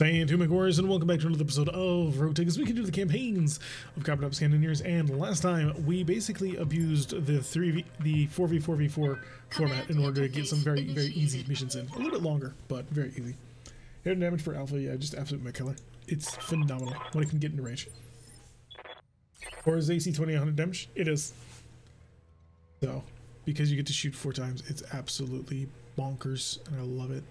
And to McWarriors, and welcome back to another episode of BattleTech as we continue the campaigns of Coppertop, Cannoneers. And last time we basically abused the 4v4v4 format in order to get some very easy missions in. A little bit longer, but very easy. Air damage for Alpha, yeah, just absolute mech killer. It's phenomenal when it can get into range. Or is AC 20 100 damage? It is. So, because you get to shoot 4 times, it's absolutely bonkers, and I love it.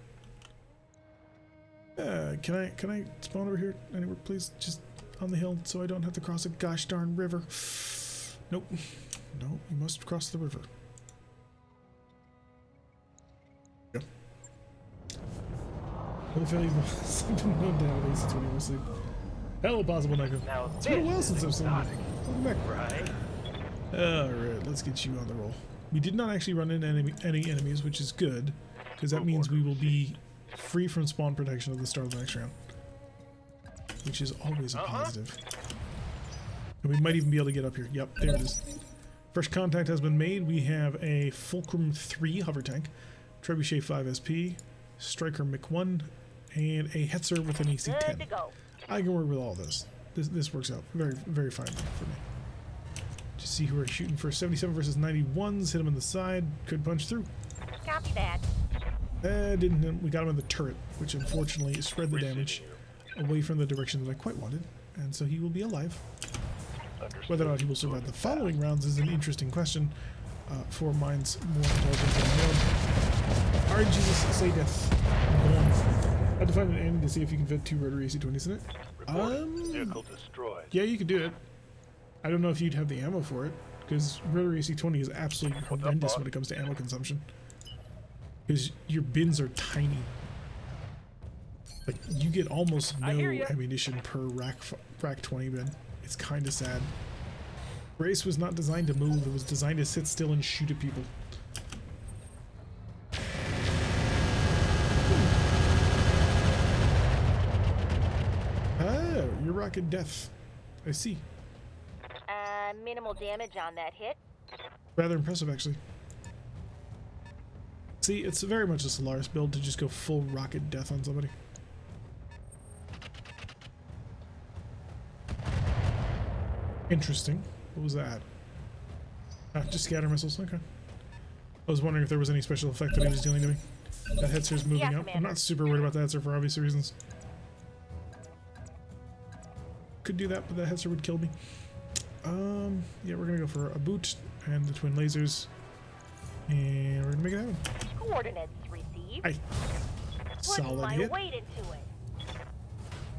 Can I spawn over here anywhere, please? Just on the hill, so I don't have to cross a gosh darn river. Nope. No, you must cross the river. Go. What if anyone something went down at AC 20 in my sleep? Hello, possible Nico. It's been a while since I've seen you. Welcome back. Right. Alright, let's get you on the roll. We did not actually run into any enemies, which is good, because that means we will be free from spawn protection at the start of the next round, which is always a positive. And we might even be able to get up here. Yep, there it is. Fresh contact has been made. We have a Fulcrum 3 hover tank, Trebuchet 5 SP, Striker Mech 1, and a Hetzer with an AC 10. I can work with all this. This works out very fine for me. Just see who we're shooting for. 77 versus 91s. Hit him in the side. Could punch through. Copy that. Didn't. We got him in the turret, which unfortunately spread the damage away from the direction that I quite wanted, and so he will be alive. Whether or not he will survive the following rounds is an interesting question for minds more intelligent than my own. RGs say death. I had to find an ending to see if you can fit 2 rotary AC-20s in it. Vehicle destroyed. Yeah, you could do it. I don't know if you'd have the ammo for it, because rotary AC-20 is absolutely horrendous when it comes to ammo consumption. Because your bins are tiny. Like, you get almost no ammunition per rack 20 bin. It's kind of sad. Race was not designed to move, it was designed to sit still and shoot at people. Ah, you're rocking death. I see. Minimal damage on that hit. Rather impressive, actually. See, it's very much a Solaris build to just go full rocket death on somebody. Interesting. What was that? Ah, just scatter missiles. Okay. I was wondering if there was any special effect that he was dealing to me. That Hetzer's moving out. I'm not super worried about the Hetzer for obvious reasons. Could do that, but the Hetzer would kill me. Yeah, we're gonna go for a boot and the twin lasers. And we're gonna make it happen. Coordinates received. Aye. Solid hit. Weight into it.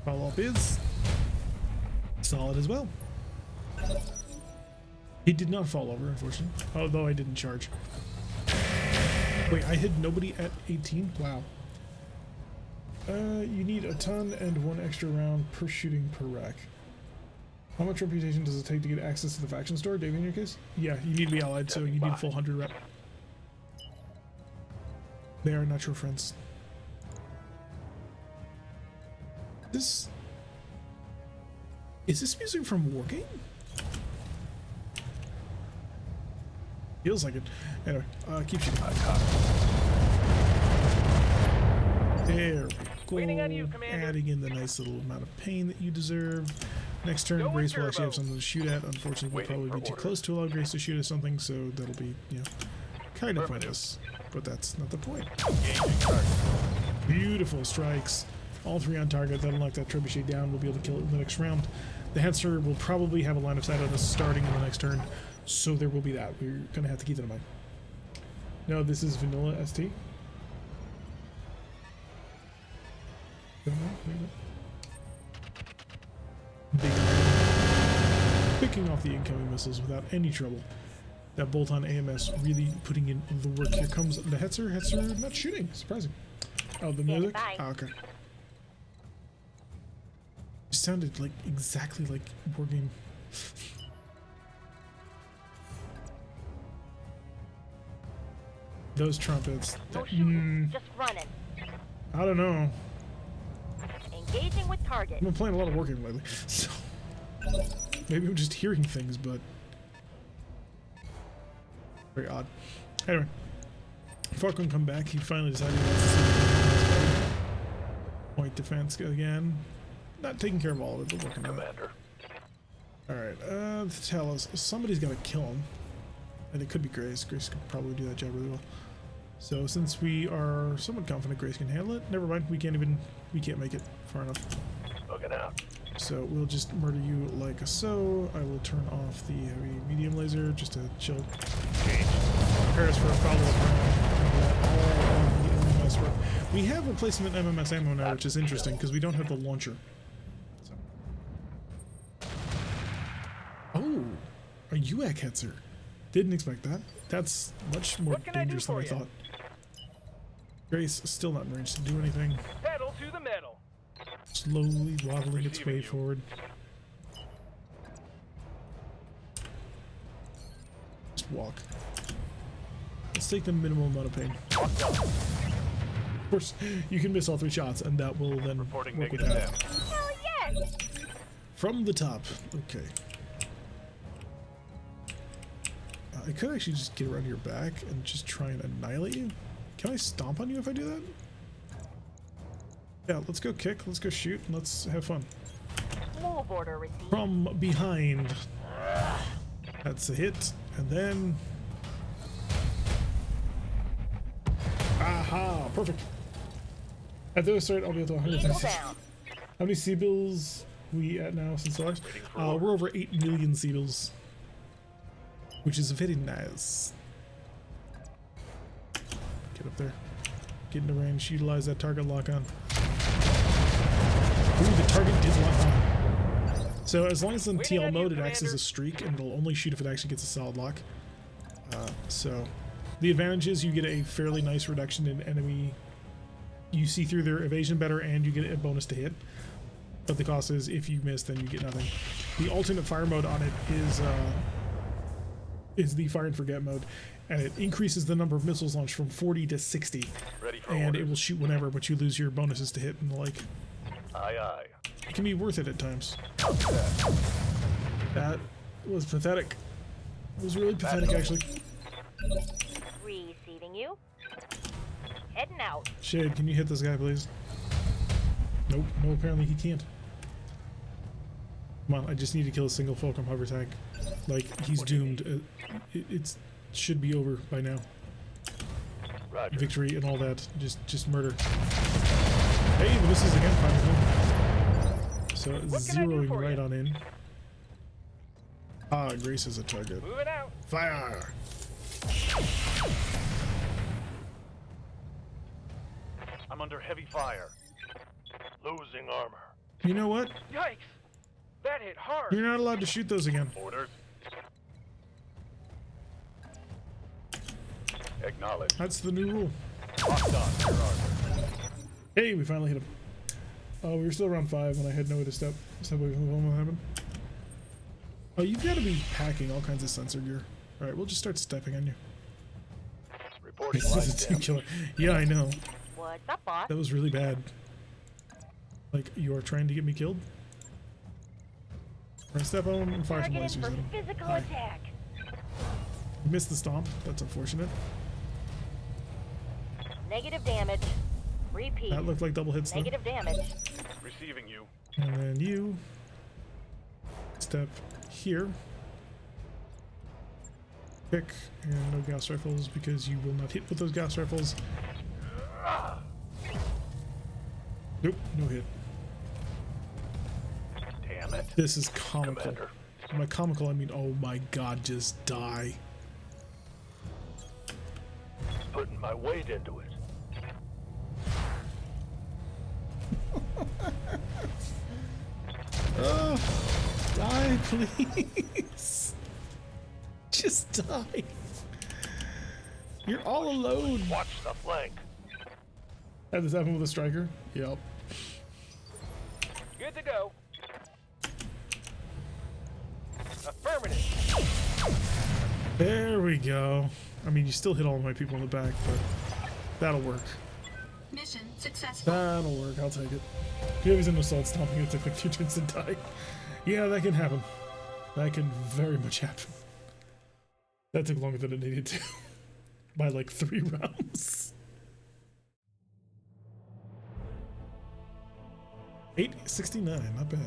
Follow up is solid as well. He did not fall over, unfortunately. Although I didn't charge. Wait, I hit nobody at 18? Wow. You need a ton and 1 extra round per shooting per rack. How much reputation does it take to get access to the faction store, Dave, in your case? Yeah, you need to be allied, so you need full 100 rep. They are not your friends. Is this music from Wargame? Feels like it. Anyway, keep shooting. There we go. Adding in the nice little amount of pain that you deserve. Next turn, Grace will actually have something to shoot at. Unfortunately, we'll probably be too close to allow Grace to shoot at something, so that'll be, you know, kind of pointless. But that's not the point. Beautiful strikes. All 3 on target. That'll knock that trebuchet down. We'll be able to kill it in the next round. The Hetzer will probably have a line of sight on us starting in the next turn, so there will be that. We're going to have to keep that in mind. No, this is Vanilla ST. Picking off the incoming missiles without any trouble. That bolt-on AMS really putting in the work. Here comes the Hetzer. Hetzer not shooting. Surprising. Oh, the music? Oh, okay. It sounded like exactly like Wargame. Those trumpets. No shooting, just running. I don't know. Engaging with target. I've been playing a lot of Wargame lately, so maybe I'm just hearing things, but very odd. Anyway, Falcon come back. He finally decided he wants to see Point defense again. Not taking care of all of it, but working on it. Commander. Alright, tell us. Somebody's got to kill him. And it could be Grace. Grace could probably do that job really well. So since we are somewhat confident Grace can handle it, never mind. We can't make it far enough. Looking out. So we'll just murder you like so. I will turn off the heavy medium laser just to chill. Prepare us for a follow-up round. All of the MMS work. We have replacement MMS ammo now, which is interesting because we don't have the launcher. So. Oh, a UAC hetzer. Didn't expect that. That's much more dangerous than I thought. Grace is still not in range to do anything. Pedal to the metal. Slowly wobbling its way forward. Just walk. Let's take the minimal amount of pain. Of course, you can miss all 3 shots, and that will then work with that. Hell yes! From the top. Okay. I could actually just get around your back and just try and annihilate you. Can I stomp on you if I do that? Yeah, let's go kick, let's go shoot, and let's have fun. Move order received. From behind. That's a hit, and then... Aha! Perfect. At the start, I'll be able to 100%. How many C-bills we at now since Solaris? We're over 8 million C-bills. Which is very nice. Get up there. Get into range. Utilize that target lock on. Ooh, the target did lock on. So as long as it's in TL mode, it acts as a streak, and it'll only shoot if it actually gets a solid lock. So the advantage is you get a fairly nice reduction in enemy. You see through their evasion better, and you get a bonus to hit. But the cost is if you miss, then you get nothing. The alternate fire mode on it is the fire and forget mode, and it increases the number of missiles launched from 40 to 60. And it will shoot whenever, but you lose your bonuses to hit and the like. Aye, aye. It can be worth it at times. That was pathetic. It was really pathetic, actually. Receiving you. Heading out. Shade, can you hit this guy, please? Nope. No, apparently he can't. Come on, I just need to kill a single Fulcrum hover tank. Like, he's doomed. It should be over by now. Roger. Victory and all that. Just murder. Hey, but this is again fine. So zeroing right on in. Ah, Grace is a target. Moving out. Fire! I'm under heavy fire. Losing armor. You know what? Yikes! That hit hard. You're not allowed to shoot those again. Orders. Acknowledged. That's the new rule. Locked on. Your armor. Hey, we finally hit him. Oh, we were still around 5 when I had nowhere to step away from the phone. What happened? Oh, you've got to be packing all kinds of sensor gear. All right, we'll just start stepping on you. Reporting This live is a team damage. killer. Yeah, I know. What's up, boss? That was really bad. Like, you are trying to get me killed? Right, step on him and fire some Targeted lasers for at him. physical Hi. attack. You missed the stomp. That's unfortunate. Negative damage. Repeat. That looked like double hits though. Negative damage. Receiving you. And then you step here. Pick, and no gas rifles because you will not hit with those gas rifles. Nope, no hit. Damn it. This is comical. Commander. By comical, I mean, oh my god, just die. Putting my weight into it. Oh, die, please. Just die. You're all alone. Watch the flank. Had this happen with a striker? Yep. Good to go. Affirmative. There we go. I mean, you still hit all of my people in the back, but that'll work. Mission successful. That'll work. I'll take it. If he was an assault stomping, it took like 2 turns to die. Yeah, that can happen. That can very much happen. That took longer than it needed to. By like 3 rounds. 869, not bad.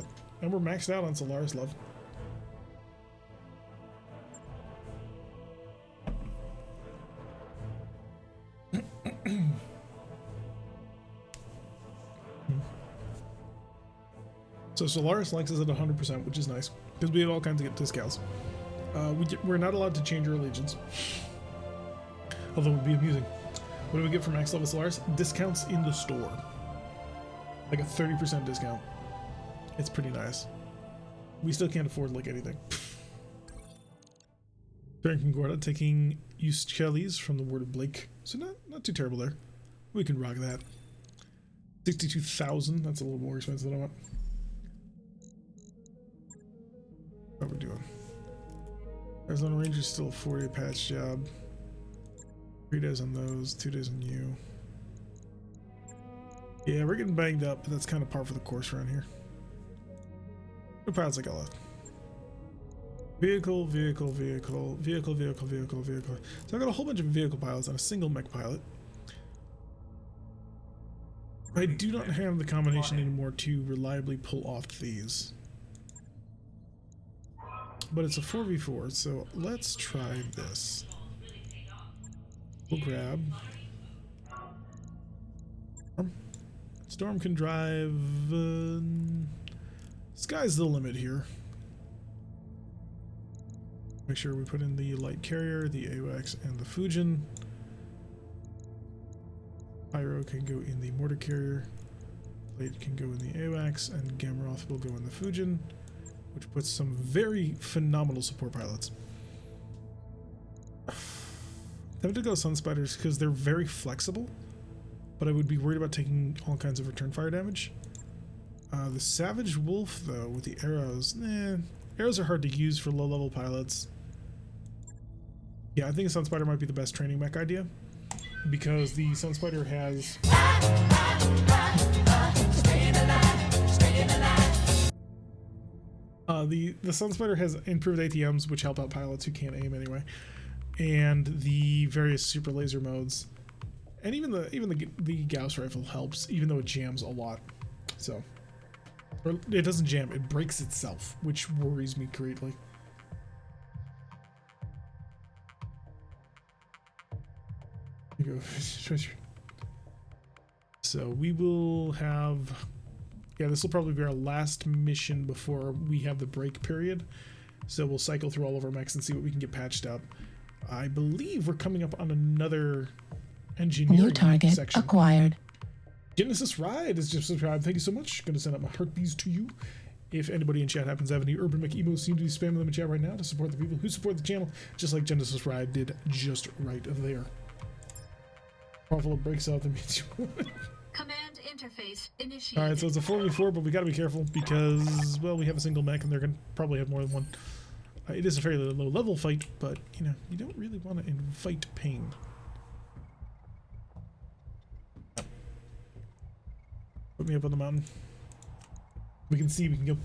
And we're maxed out on Solaris Love. So Solaris likes us at 100%, which is nice, because we have all kinds of discounts. We're not allowed to change our allegiance, although it would be amusing. What do we get for max level Solaris? Discounts in the store. Like a 30% discount. It's pretty nice. We still can't afford like anything. During Concorda, taking Uschelli's from the Word of Blake. So not too terrible there. We can rock that. 62,000, that's a little more expensive than I want. How we doing? Arizona Ranger's still a 4-day patch job. 3 days on those, 2 days on you. Yeah, we're getting banged up, but that's kind of par for the course around here. What pilots I got left? Vehicle. So I got a whole bunch of vehicle pilots and a single mech pilot. I do not have the combination anymore to reliably pull off these. But it's a 4v4, so let's try this. We'll grab Storm can drive. Sky's the limit here. Make sure we put in the light carrier, the AWACS, and the Fujin. Pyro can go in the mortar carrier. Plate can go in the AWACS, and Gamroth will go in the Fujin, which puts some very phenomenal support pilots. I have to go Sunspiders because they're very flexible, but I would be worried about taking all kinds of return fire damage. The Savage Wolf, though, with the arrows, arrows are hard to use for low-level pilots. Yeah, I think a Sunspider might be the best training mech idea, because the Sunspider has... The Sunspider has improved ATMs, which help out pilots who can't aim anyway, and the various super laser modes, and even the Gauss rifle helps, even though it jams a lot. So, or it doesn't jam; it breaks itself, which worries me greatly. Here you go. So we will have. Yeah, this will probably be our last mission before we have the break period. So we'll cycle through all of our mechs and see what we can get patched up. I believe we're coming up on another engineering new target section. Acquired. Genesis Ride is just subscribed. Thank you so much. Going to send out my heartbeats to you. If anybody in chat happens to have any urban mech emos, seem to be spamming them in chat right now to support the people who support the channel, just like Genesis Ride did just right there. Buffalo breaks out, that means you want it. Command interface initiated. Alright, so it's a 4v4, but we gotta be careful because, well, we have a single mech and they're gonna probably have more than one. It is a fairly low level fight, but, you know, you don't really want to invite pain. Put me up on the mountain. We can see, we can go.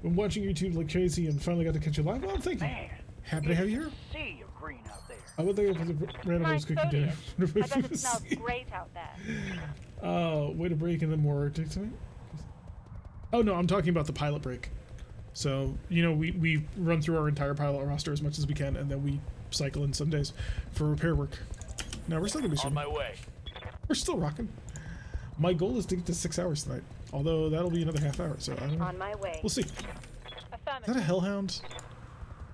I'm watching YouTube like crazy and finally got to catch you live. Oh, thank you. Man, Happy to have you here. see you're green out there. I would think it was a random Nice cooking dinner. foliage. I bet it smells great out there. Way to break in the more tonight. Oh no, I'm talking about the pilot break. So, you know, we run through our entire pilot roster as much as we can, and then we cycle in some days for repair work. Now we're still gonna be On shooting. my way. We're still rocking. My goal is to get to 6 hours tonight, although that'll be another half hour, so I don't know. On my way. We'll see. Is Affirmative. that a hellhound?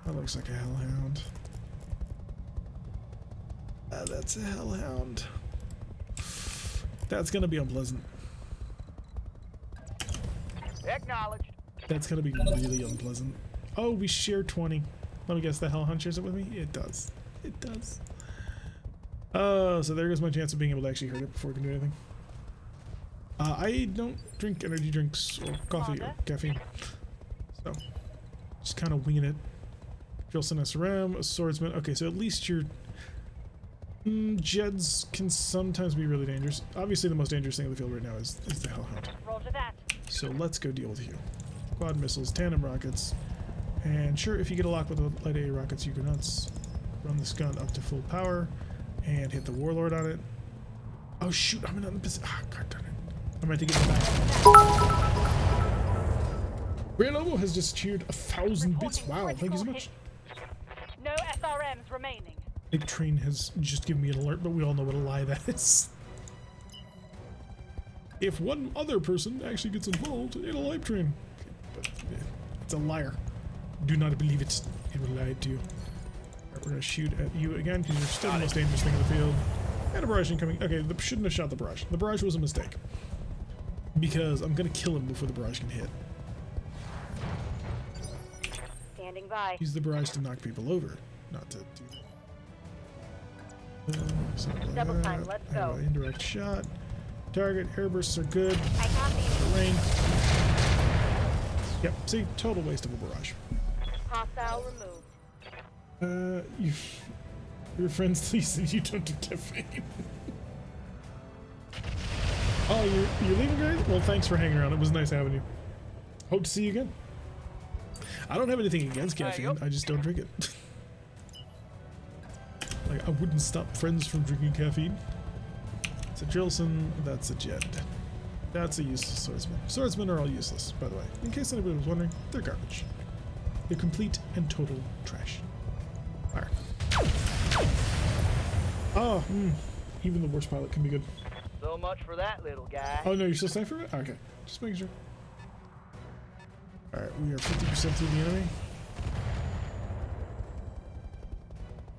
That looks like a hellhound. That's a hellhound. That's gonna be unpleasant. Acknowledged. That's gonna be really unpleasant. Oh, we share 20. Let me guess, the hellhound shares it with me? It does. It does. So there goes my chance of being able to actually hurt it before it can do anything. I don't drink energy drinks or coffee or caffeine. So, just kind of winging it. Jolson SRM, a swordsman. Okay, so at least your Jeds can sometimes be really dangerous. Obviously, the most dangerous thing in the field right now is the hellhound. Roger that. So let's go deal with you. Quad missiles, tandem rockets, and sure, if you get a lock with the light AA rockets, you can run this gun up to full power and hit the warlord on it. Oh shoot, I'm in the position. Ah, god darn it. I might have to get it back. Ray Lobo has just cheered 1,000 bits. Wow, thank you so much. No SRMs remaining. Big Train has just given me an alert, but we all know what a lie that is. If one other person actually gets involved in a live train, okay, but it's a liar. Do not believe it. It will lie to you. Alright, we're gonna shoot at you again because you're still the most dangerous thing in the field. And a barrage incoming. Okay, shouldn't have shot the barrage. The barrage was a mistake because I'm gonna kill him before the barrage can hit. Standing by. Use the barrage to knock people over, not to do that. Double time, let's go. Indirect shot. Target, airbursts are good. I copy. Range. Yep, see, total waste of a barrage. Hostile removed. Your friends said you don't do caffeine. Oh, you're leaving, guys? Well, thanks for hanging around. It was nice having you. Hope to see you again. I don't have anything against caffeine. I just don't drink it. Like, I wouldn't stop friends from drinking caffeine. It's a Jilson. That's a Jed. That's a useless swordsman. Swordsmen are all useless, by the way. In case anybody was wondering, they're garbage. They're complete and total trash. Alright. Oh, even the worst pilot can be good. So much for that little guy. Oh no, you're still safe for it? Okay, just making sure. Alright, we are 50% through the enemy.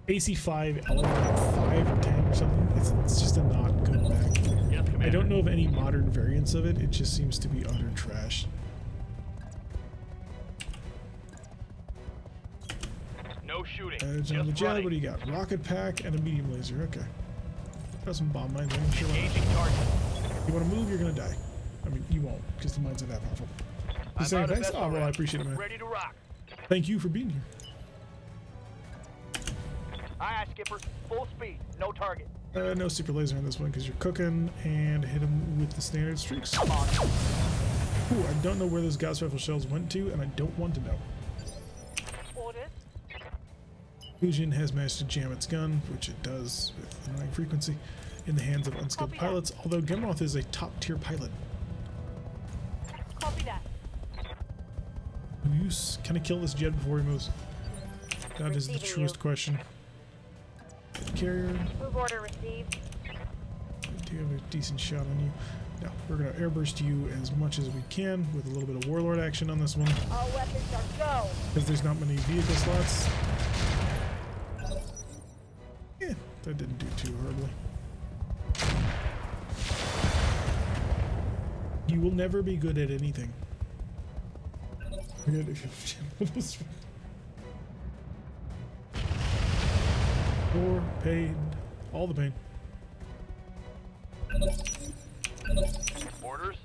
AC 5, element 5 or 10 or something. It's just a not good mech. Yes, Commander. I don't know of any modern variants of it. It just seems to be utter trash. No shooting. Edge on the Just jet. running. What do you got? Rocket pack and a medium laser. Okay. Got some bomb mines. I'm sure. Engaging target. You want to move, you're gonna die. I mean, you won't, because the mines are that powerful. You saying out of thanks? Oh, well, I appreciate it, man. Ready to rock. Thank you for being here. Aye, aye, Skipper. Full speed. No target. No super laser on this one because you're cooking, and hit him with the standard streaks. Come on. Ooh, I don't know where those gas rifle shells went to, and I don't want to know. Orders. Fusion has managed to jam its gun, which it does with annoying frequency, in the hands of unskilled Copy that. pilots, although Gemroth is a top-tier pilot. Copy that. Can I kill this jet before he moves? That is the Receiving truest you. question. Carrier, Move order received. do you have a decent shot on you? No, we're going to airburst you as much as we can with a little bit of Warlord action on this one, All weapons are go. because there's not many vehicle slots. Yeah, that didn't do too horribly. You will never be good at anything. Forget if you or pain, all the pain. Orders.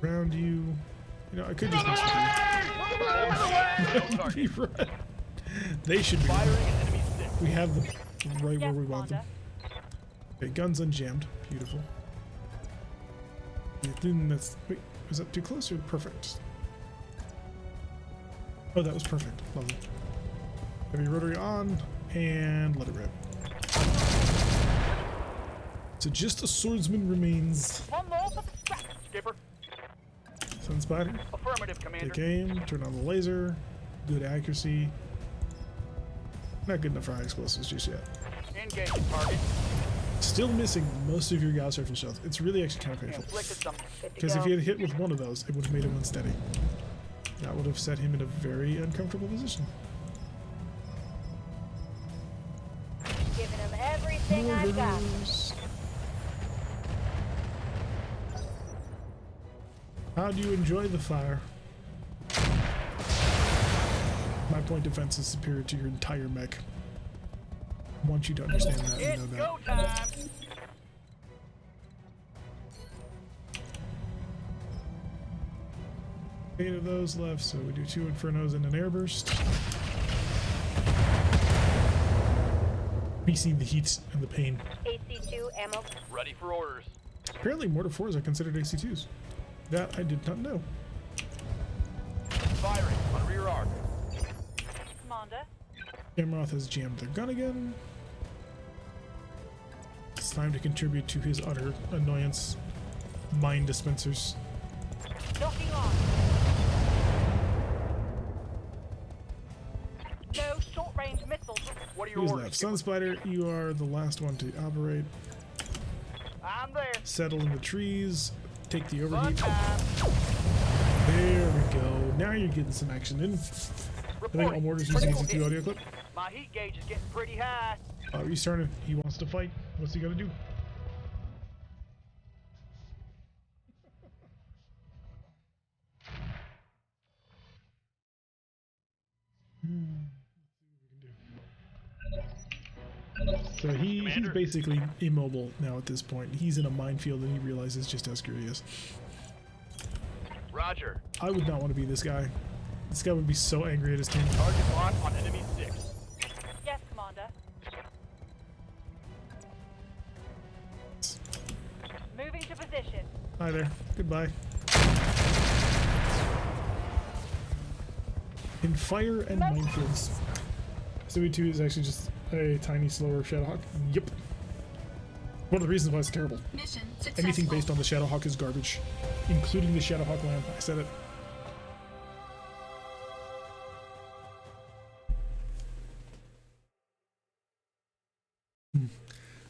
Around you. You know, I could just mess with you. You're right. They should be. Firing at enemy six. We have them right where Yes, we want them. Commander. Okay, guns unjammed. Beautiful. That's, wait, is that too close or perfect? Oh, that was perfect. Lovely. Heavy rotary on and let it rip. So just a swordsman remains. One more for the scrap, Skipper. Sun spider. Affirmative, Commander. Take aim. Turn on the laser. Good accuracy. Not good enough for high explosives just yet. Engaging target. Still missing most of your Gauss rifle shells. It's really actually kind of painful. Inflicted some. Because if he had hit with one of those, it would have made him unsteady. That would have set him in a very uncomfortable position. Giving them everything I got. Orders. How do you enjoy the fire? My point defense is superior to your entire mech. I want you to understand that. You It's know that. go time. 8 of those left, so we do 2 Infernos and an airburst. Facing the heat and the pain. AC2 ammo. Ready for orders. Apparently Mortar 4s are considered AC2s. That I did not know. Firing on rear arc. Commander. Gamroth has jammed their gun again. It's time to contribute to his utter annoyance. Mine dispensers. Locking on. No short-range missiles. What are your Who's orders, left? skipper? Sun Spider, you are the last one to operate. I'm there. Settle in the trees. Take the Fun overheat. time. There we go. Now you're getting some action in. I think all mortars using Critical easy 2 hit. audio clip. My heat gauge is getting pretty high. Restarting. He wants to fight. What's he gonna do? So he's basically immobile now at this point. He's in a minefield and he realizes just how scary he is. Roger. I would not want to be this guy. This guy would be so angry at his team. Target lock on enemy 6. Yes, Commander. Moving to position. Hi there. Goodbye. In fire and minefields. CB2 is actually just a tiny, slower Shadowhawk. Yep. One of the reasons why it's terrible. Mission successful. Anything based on the Shadowhawk is garbage, including the Shadowhawk lamp. I said it.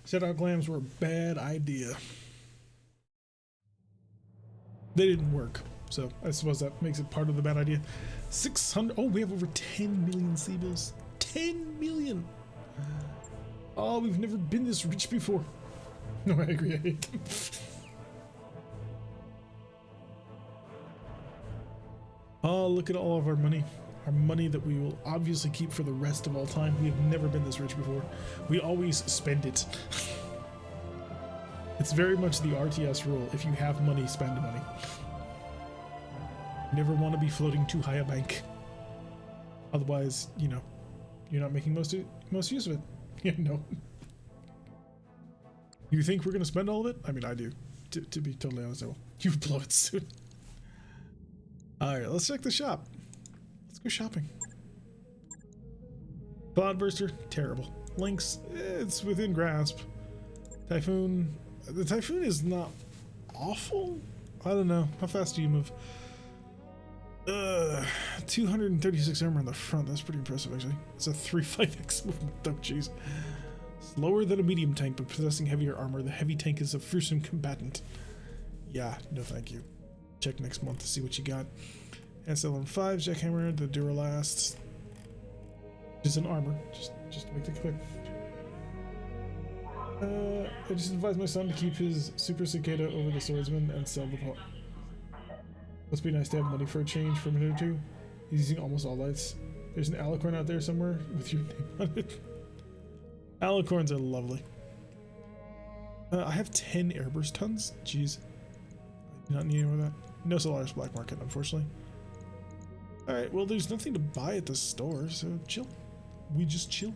Shadowhawk lambs were a bad idea. They didn't work, so I suppose that makes it part of the bad idea. 600. Oh, we have over 10 million Seabills. 10 million. Oh, we've never been this rich before. No, I agree. I hate them. Oh, look at all of our money. Our money that we will obviously keep for the rest of all time. We have never been this rich before. We always spend it. It's very much the RTS rule. If you have money, spend money. Never want to be floating too high a bank. Otherwise, you know, you're not making most use of it. Yeah, no. You think we're going to spend all of it? I mean, I do. To be totally honest, I will. You would blow it soon. Alright, let's check the shop. Let's go shopping. Cloudburster, terrible. Lynx, it's within grasp. Typhoon, the Typhoon is not awful. I don't know. How fast do you move? 236 armor on the front. That's pretty impressive, actually. It's a 3-5x movement. Oh, jeez. Slower than a medium tank, but possessing heavier armor. The heavy tank is a fearsome combatant. Yeah, no thank you. Check next month to see what you got. SLM5, Jackhammer, the Duralast. Just an armor, just to make it clear. I just advised my son to keep his Super Cicada over the Swordsman and sell the pot. Must be nice to have money for a change for a minute or two. He's using almost all lights. There's an alicorn out there somewhere with your name on it. Alicorns are lovely. I have 10 airburst tons. Jeez. I do not need any more of that. No Solaris black market, unfortunately. Alright, well, there's nothing to buy at the store, so chill. We just chill.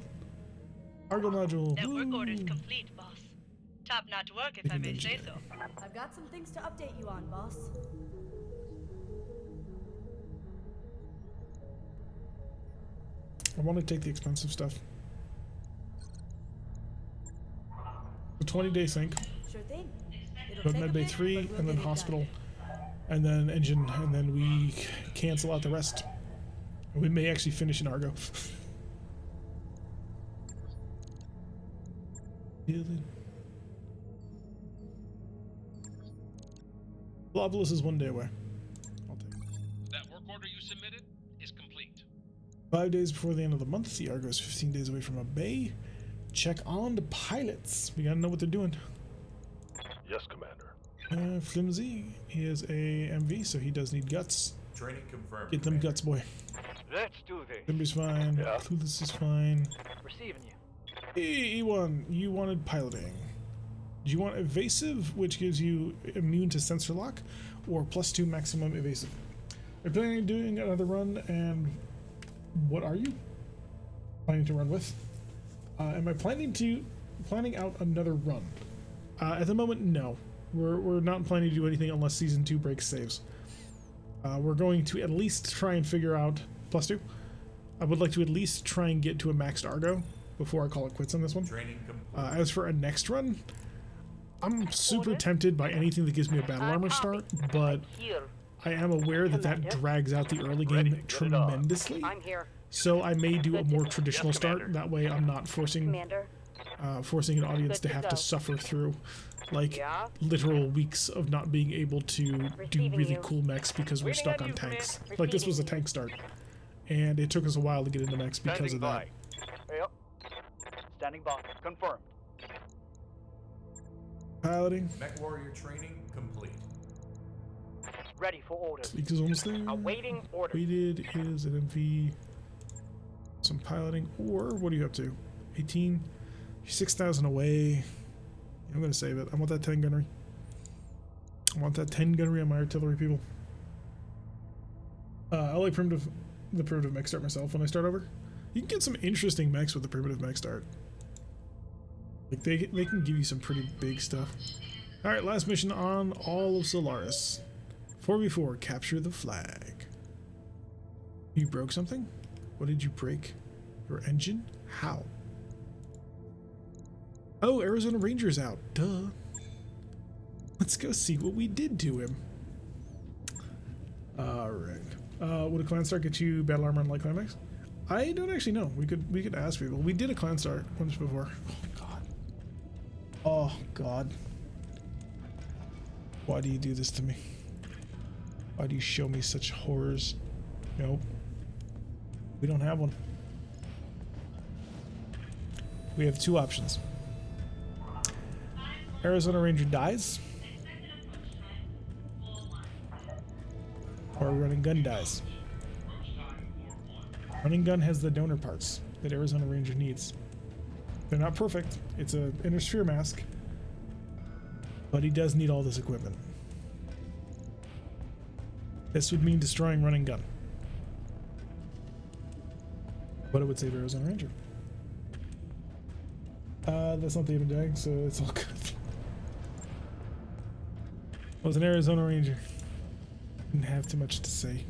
Argo module. Network orders complete, boss. Top-notch work, if I may say so. I've got some things to update you on, boss. I want to take the expensive stuff. The 20-day sync. Sure thing. But medbay 3, and then hospital, and then engine, and then we cancel out the rest. We may actually finish in Argo. Globalus is 1 day away. I'll take it. That work order you submitted is complete. 5 days before the end of the month, the Argo is 15 days away from a bay. Check on the pilots. We gotta know what they're doing. Yes, Commander. Flimsy, he is a MV, so he does need guts. Training confirmed. Get them guts, boy. Let's do this. Flimsy's fine. Yeah. Clueless is fine. Receiving you. E1, you wanted piloting. Do you want evasive, which gives you immune to sensor lock, or +2 maximum evasive? Are you planning on doing another run, and what are you planning to run with? Am I planning out another run? At the moment, no. We're not planning to do anything unless Season 2 breaks saves. We're going to at least try and figure out +2. I would like to at least try and get to a maxed Argo before I call it quits on this one. Training complete. As for a next run, I'm super tempted by anything that gives me a battle armor start, but I am aware that that drags out the early Ready, game get it on. tremendously. I'm here. So I may do a more traditional Yes, start. Commander. That way I'm not forcing Commander. forcing an audience Good to to have to go. suffer through like Yeah? literal weeks of not being able to do Receiving really you. cool mechs because we're Waiting stuck on on you, tanks. Command. Like this was a Receiving you. tank start. And it took us a while to get into mechs because Standing of that. by. Yep. Standing by. Confirmed. Piloting. Mech warrior training complete. Ready for orders. Leak is almost there. Awaiting orders. Weighted is an MV. Some piloting. Or what are you up to? 18. 6,000 away. I'm gonna save it. I want that 10 gunnery. I want that 10 gunnery on my artillery, people. I like the primitive mech start myself when I start over. You can get some interesting mechs with the primitive mech start. Like they can give you some pretty big stuff. All right, last mission on all of Solaris. 4v4, capture the flag. You broke something? What did you break? Your engine? How? Oh, Arizona Ranger's out. Duh. Let's go see what we did to him. Alright. Would a clan start get you battle armor and light climax? I don't actually know. We could ask people. We did a clan start once before. Oh god. Oh god. Why do you do this to me? Why do you show me such horrors? Nope. We don't have one. We have two options. Arizona Ranger dies, or Running Gun dies. Running Gun has the donor parts that Arizona Ranger needs. They're not perfect. It's an inner sphere mask, but he does need all this equipment. This would mean destroying Running Gun, but it would save Arizona Ranger. That's not the Even Jag, so it's all good. I was an Arizona Ranger. Didn't have too much to say.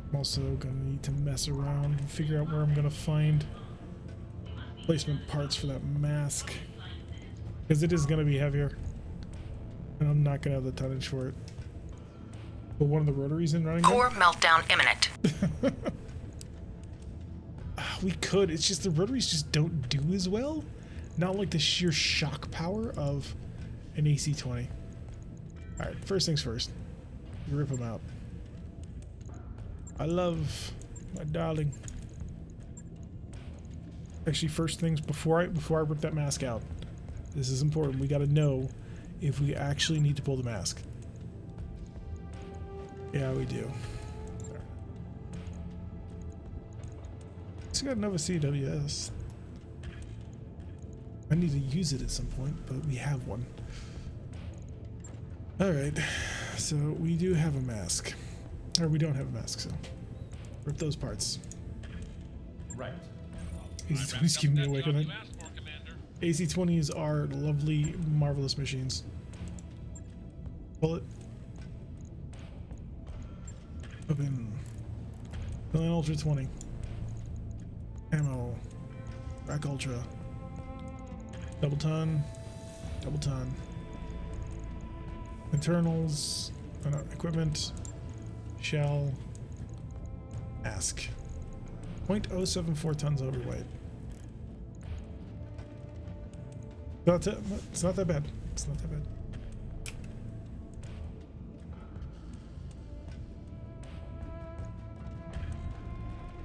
I'm also gonna need to mess around and figure out where I'm gonna find placement parts for that mask, because it is gonna be heavier, and I'm not gonna have the tonnage for it. But one of the rotaries in running. Core meltdown imminent. We could. It's just the rotaries just don't do as well. Not like the sheer shock power of an AC-20. All right, first things first. Rip them out. I love my darling. Actually, first things before I rip that mask out. This is important. We got to know if we actually need to pull the mask. Yeah, we do. It's got another CWS. I need to use it at some point, but we have one. Alright, so we do have a mask. Or we don't have a mask, so rip those parts. Right. AC-20's keeping me awake at night. AC-20s are lovely, marvelous machines. Bullet. Open. Million Ultra 20. Ammo. Rack Ultra. Double ton. Double ton. Internals. Equipment. Shell. Mask. 0.074 tons overweight. It's not that bad. It's not that bad.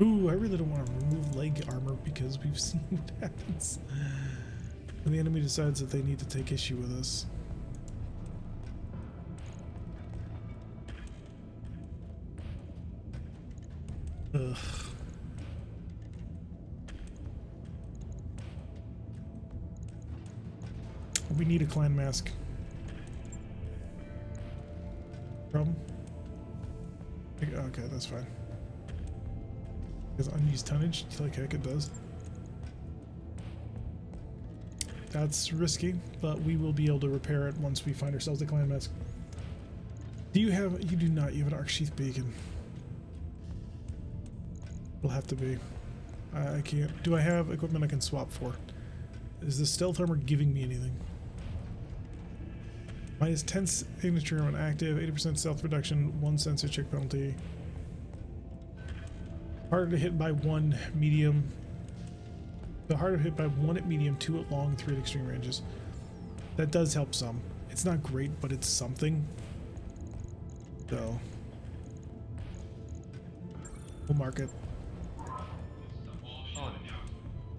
Ooh, I really don't want to remove leg armor because we've seen what happens when the enemy decides that they need to take issue with us. Ugh. We need a clan mask. Problem? Okay, that's fine. Because unused tonnage, like heck it does. That's risky, but we will be able to repair it once we find ourselves a clan mask. Do you have? You do not. You have an arc sheath beacon. It'll have to be. I can't. Do I have equipment I can swap for? Is the stealth armor giving me anything? Minus 10 signature when active, 80% stealth reduction, 1 sensor check penalty. Harder to hit by 1 medium. The harder to hit by 1 at medium, 2 at long, 3 at extreme ranges. That does help some. It's not great, but it's something. So we'll mark it.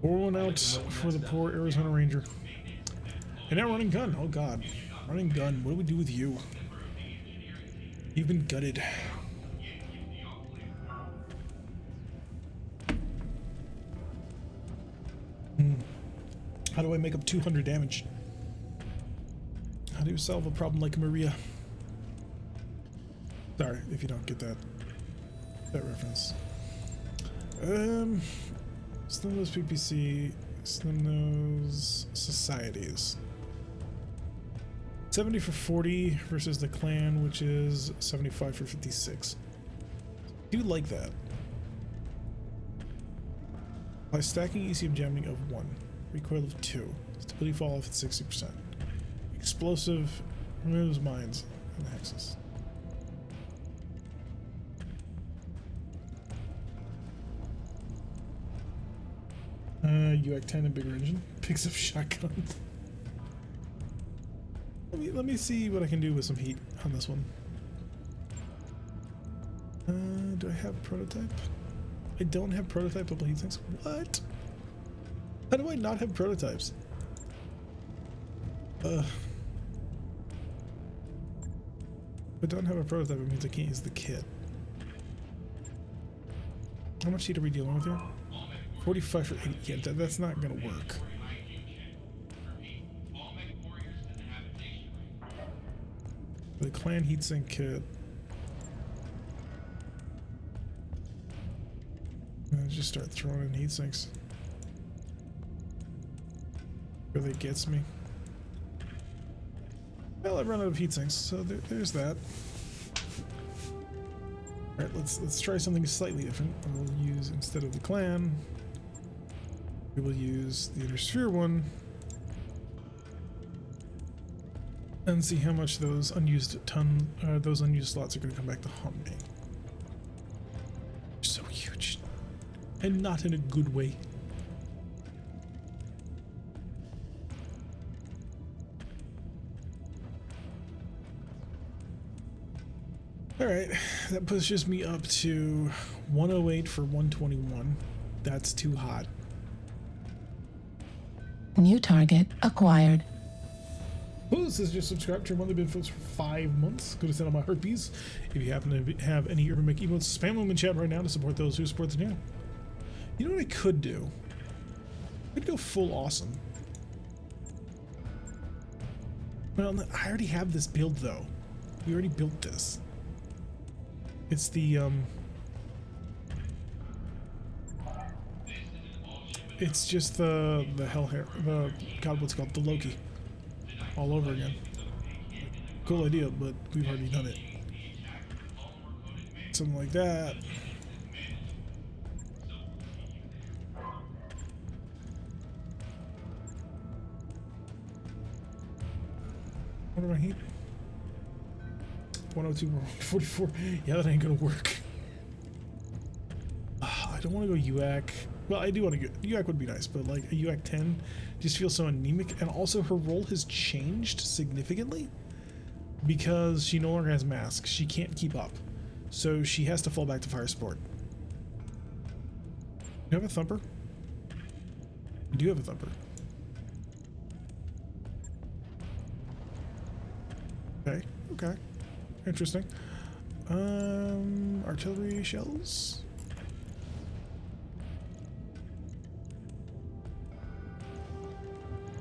Pour one out for the poor Arizona Ranger. And now running gun. Oh god. Running gun. What do we do with you? You've been gutted. How do I make up 200 damage? How do you solve a problem like Maria? Sorry if you don't get that reference. Slim Nose PPC, Slim Nose Societies. 70 for 40 versus the clan, which is 75 for 56. I do like that. By stacking ECM jamming of 1, recoil of 2, stability fall off at 60%. Explosive removes mines and hexes. UAC 10 and bigger engine. Picks up shotgun. Let me see what I can do with some heat on this one. Do I have prototype? I don't have prototypeable heat sinks. What? How do I not have prototypes? If I don't have a prototype, it means I can't use the kit. How much heat are we dealing with here? 45 for 8. Yeah, that's not gonna work. The clan heatsink kit. And just start throwing in heatsinks. Really gets me. Well, I've run out of heatsinks, so there's that. All right, let's try something slightly different. We'll use, instead of the clan, we will use the inner sphere one and see how much those unused slots are going to come back to haunt me. So huge, and not in a good way. All right, that pushes me up to 108 for 121. That's too hot. New target acquired. Well, this is just subscribed to your monthly benefits for 5 months. Go to send on my herpes. If you happen to have any Urban Mech emotes, spam them in chat right now to support those who support the channel. You know what I could do? I could go full awesome. Well, I already have this build though. We already built this. It's the it's just the hell hair, god, what's it called, the Loki, all over again. Cool idea, but we've already done it. Something like that. What about heat? 102, 44. Yeah, that ain't gonna work. I don't want to go UAC. Well, I do want to go. UAC would be nice, but like a UAC 10 just feels so anemic. And also, her role has changed significantly because she no longer has masks. She can't keep up, so she has to fall back to fire support. You have a thumper? You do have a thumper. Okay. Okay. Interesting. Artillery shells.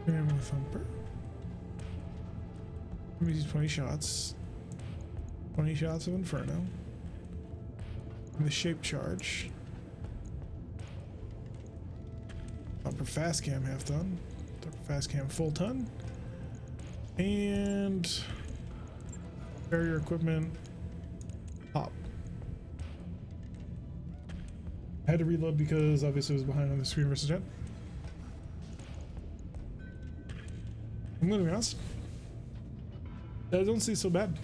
And a thumper. Let me use 20 shots. 20 shots of Inferno. And the shape charge. Thumper fast cam half ton. Thumper fast cam full ton. And barrier equipment pop. I had to reload because obviously it was behind on the screen versus jet. I'm gonna be honest. I don't see so bad.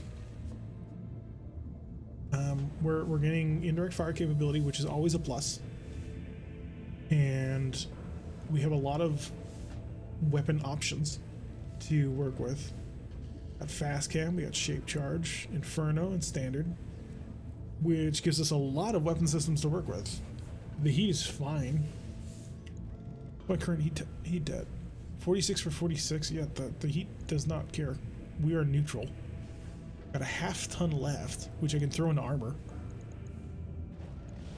We're getting indirect fire capability, which is always a plus. And we have a lot of weapon options to work with. Got fast cam, we got shape charge, inferno, and standard, which gives us a lot of weapon systems to work with. The heat is fine. My current heat debt 46 for 46. Yeah, the heat does not care. We are neutral. Got a half ton left, which I can throw into armor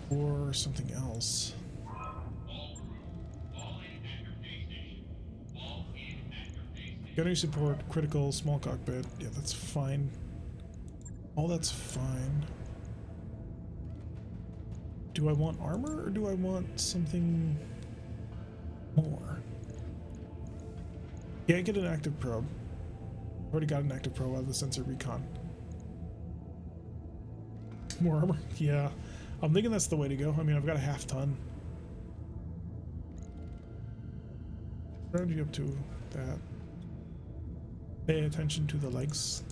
or something else. Gunnery support, critical, small cockpit. Yeah, that's fine. All that's fine. Do I want armor or do I want something more? Can't get an active probe. Already got an active probe out of the sensor recon. More armor? Yeah. I'm thinking that's the way to go. I mean, I've got a half ton. Round you up to that. Pay attention to the legs.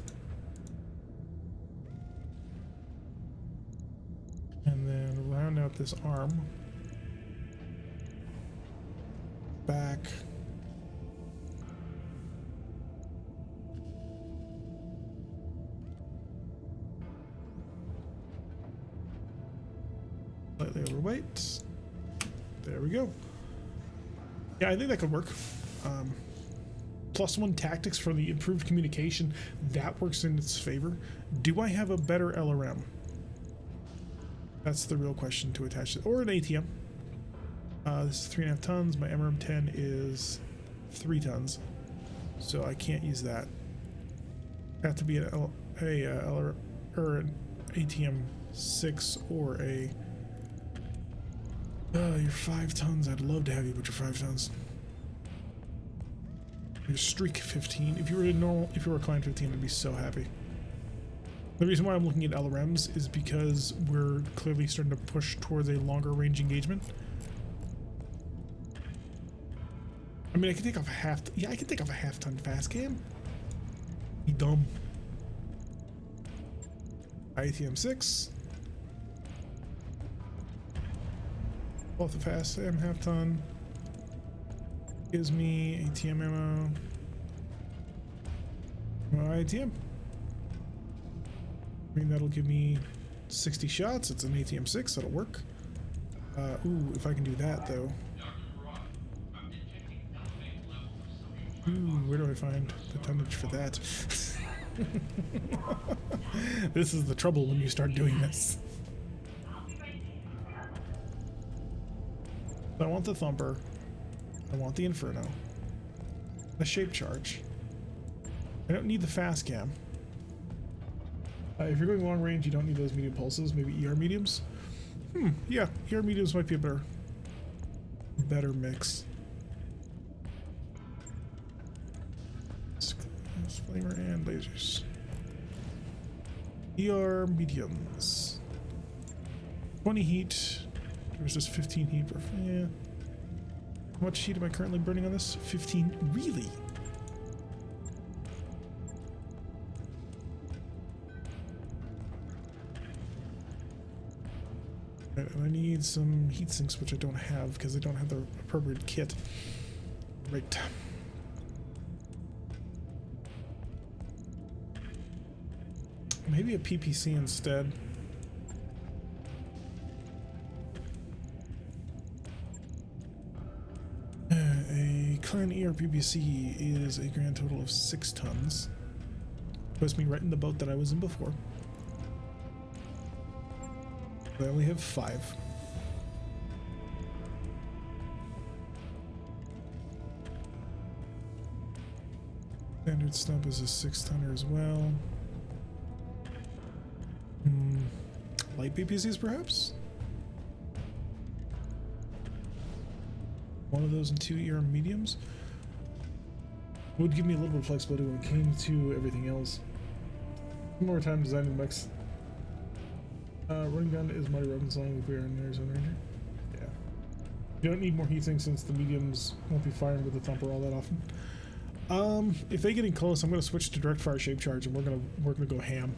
And then round out this arm. Back. Slightly overweight. There we go. Yeah, I think that could work. +1 tactics for the improved communication. That works in its favor. Do I have a better LRM? That's the real question to attach it. Or an ATM. This is 3.5 tons. My MRM-10 is 3 tons. So I can't use that. Have to be an ATM-6 or a... you're 5 tons. I'd love to have you, but you're 5 tons. Your streak 15. If you were a client 15, I'd be so happy. The reason why I'm looking at LRMs is because we're clearly starting to push towards a longer range engagement. I mean, I can take off a half. Yeah, I can take off a half-ton fast cam. Be dumb. IATM-6. Both the fast cam half-ton. Gives me ATM ammo. IATM. I mean, that'll give me 60 shots. It's an ATM-6. That'll work. Ooh, if I can do that, though. Ooh, where do I find the tonnage for that? This is the trouble when you start doing this. I want the thumper. I want the inferno. The shape charge. I don't need the fast cam. If you're going long range, you don't need those medium pulses. Maybe ER mediums. Yeah, ER mediums might be a better mix. Flamer and lasers. ER mediums. 20 heat. There's just 15 heat per. Yeah. How much heat am I currently burning on this? 15. Really? And I need some heat sinks, which I don't have because I don't have the appropriate kit. Right. Maybe a PPC instead. A Clan ER PPC is a grand total of 6 tons. Puts me right in the boat that I was in before. I only have 5. Standard stump is a 6-tonner as well. Light PPCs, perhaps? One of those and 2 ER mediums would give me a little bit of flexibility when it came to everything else. More time designing mechs. Running gun is Marty Robinson if we are in Arizona Ranger. Yeah. You don't need more heatsink since the mediums won't be firing with the thumper all that often. If they get in close, I'm gonna switch to direct fire shape charge, and we're gonna go ham.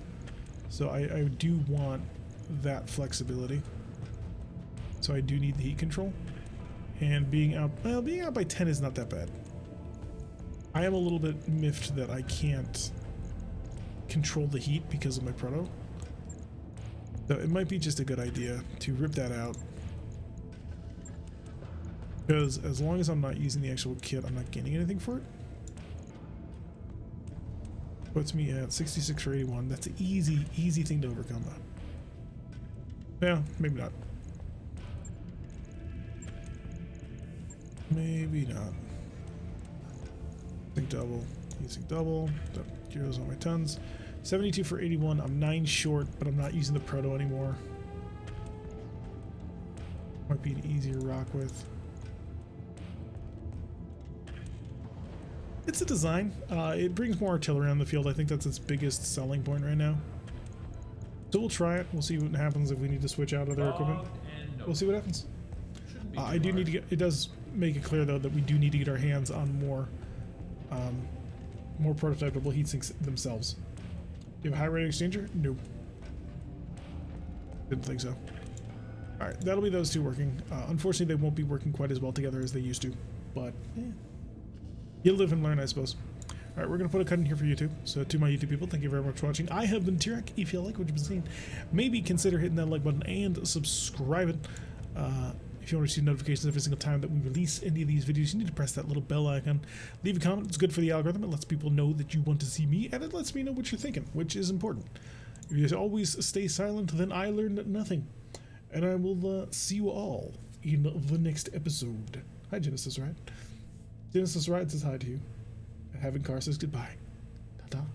So I do want that flexibility. So I do need the heat control, and being out by 10 is not that bad. I am a little bit miffed that I can't control the heat because of my proto. So it might be just a good idea to rip that out. Because as long as I'm not using the actual kit, I'm not gaining anything for it. Puts me at 66 for 81. That's an easy thing to overcome though. Yeah, maybe not. Maybe not. Think double. Using double. That zeros on my tons. 72 for 81. I'm 9 short, but I'm not using the proto anymore. Might be an easier rock with. It's a design. It brings more artillery on the field. I think that's its biggest selling point right now. So we'll try it. We'll see what happens if we need to switch out other equipment. We'll see what happens. I do need to get. It does make it clear though that we do need to get our hands on more prototypable heat sinks themselves. Do you have a high rate exchanger? Nope. Didn't think so. All right, that'll be those two working. Unfortunately, they won't be working quite as well together as they used to, but you'll live and learn, I suppose. All right, we're gonna put a cut in here for YouTube. So to my YouTube people, thank you very much for watching. I have been Tirek. If you like what you've been seeing, maybe consider hitting that like button and subscribing. If you want to receive notifications every single time that we release any of these videos, you need to press that little bell icon. Leave a comment. It's good for the algorithm. It lets people know that you want to see me, and it lets me know what you're thinking, which is important. If you always stay silent, then I learn nothing. And I will see you all in the next episode. Hi, Genesis Ride. Genesis Ride says hi to you. Having Car says goodbye. Ta-ta.